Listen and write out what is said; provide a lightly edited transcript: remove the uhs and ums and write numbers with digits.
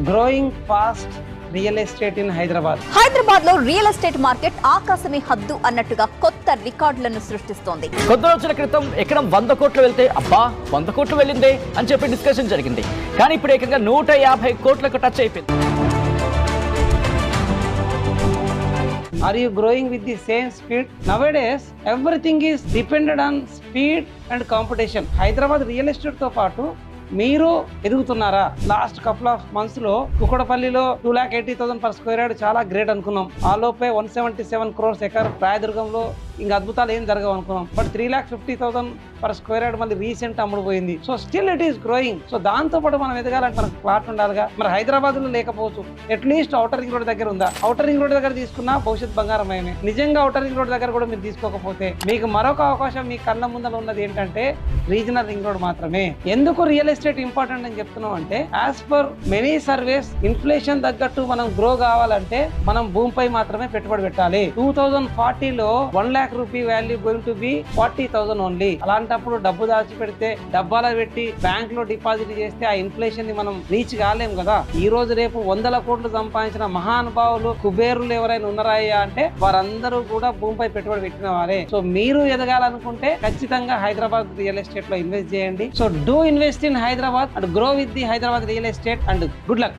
Growing fast real estate in Hyderabad. Hyderabad లో real estate market ఆకాశమే హద్దు అన్నట్టుగా కొత్త రికార్డులను సృష్టిస్తోంది. కొద్ది రోజుల క్రితం ఎక్కడ 100 కోట్లు వెళ్తే అబ్బా 100 కోట్లు వెళ్ళిందే అని చెప్పి డిస్కషన్ జరిగింది. కానీ ఇప్పుడు ఏకంగా 150 కోట్లకు టచ్ అయిపోయింది. Are you growing with the same speed? Nowadays, everything is dependent on speed and competition. Hyderabad real estate తో పాటు మీరు ఎదుగుతున్నారా? లాస్ట్ కపుల్ ఆఫ్ మంత్స్ లో కుకడపల్లిలో 2,80,000 per square yard చాలా గ్రేట్ అనుకున్నాం. ఆ లోపే 177 crores ఎకర్ రాయదుర్గంలో ఇంకా అద్భుతాలు ఏం జరగవు అనుకున్నాం. బట్ 3,50,000 per square yard మళ్ళీ రీసెంట్ అమ్ముడు పోయింది. So still it is growing. So దాంతో పాటు మనం ఎదగాలంటే మనకు ప్లాట్ ఉండాలిగా. మరి హైదరాబాద్ లో లేకపోవచ్చు, అట్లీస్ట్ ఔటర్ రింగ్ రోడ్ దగ్గర ఉందా? ఔటర్ రింగ్ రోడ్ దగ్గర తీసుకున్నా భవిష్యత్ బంగారమయమే. నిజంగా ఔటర్ రింగ్ రోడ్ దగ్గర కూడా మీరు తీసుకోకపోతే మీకు మరొక అవకాశం మీ కళ్ళ ముందర ఉన్నది ఏంటంటే రీజనల్ రింగ్ రోడ్ మాత్రమే. ఎందుకు రియల్ ఎస్టేట్ ఇంపార్టెంట్ అని చెప్తున్నాం అంటే, as per many surveys inflation తగ్గట్టు మనం గ్రో కావాలంటే మనం భూమిపై మాత్రమే పెట్టుబడి పెట్టాలి. 2040లో 1 lakh rupee value going to be 40,000 only. అలాంటప్పుడు డబ్బు దాచి పెడితే డబ్బాలో పెట్టి బ్యాంక్ లో డిపాజిట్ చేస్తే ఆ ఇన్ఫ్లేషన్ ని మనం రీచ్ కాలేం కదా. ఈ రోజు రేపు 100 కోట్లు సంపాదించిన మహానుభావులు కుబేరులు ఎవరైనా ఉన్నారాయ్యా అంటే వారందరూ కూడా భూమిపై పెట్టుబడి పెట్టిన వారే. సో మీరు ఎదగాలనుకుంటే ఖచ్చితంగా హైదరాబాద్ రియల్ ఎస్టేట్ లో ఇన్వెస్ట్ చేయండి. So do invest in Hyderabad and grow with the Hyderabad real estate and good luck.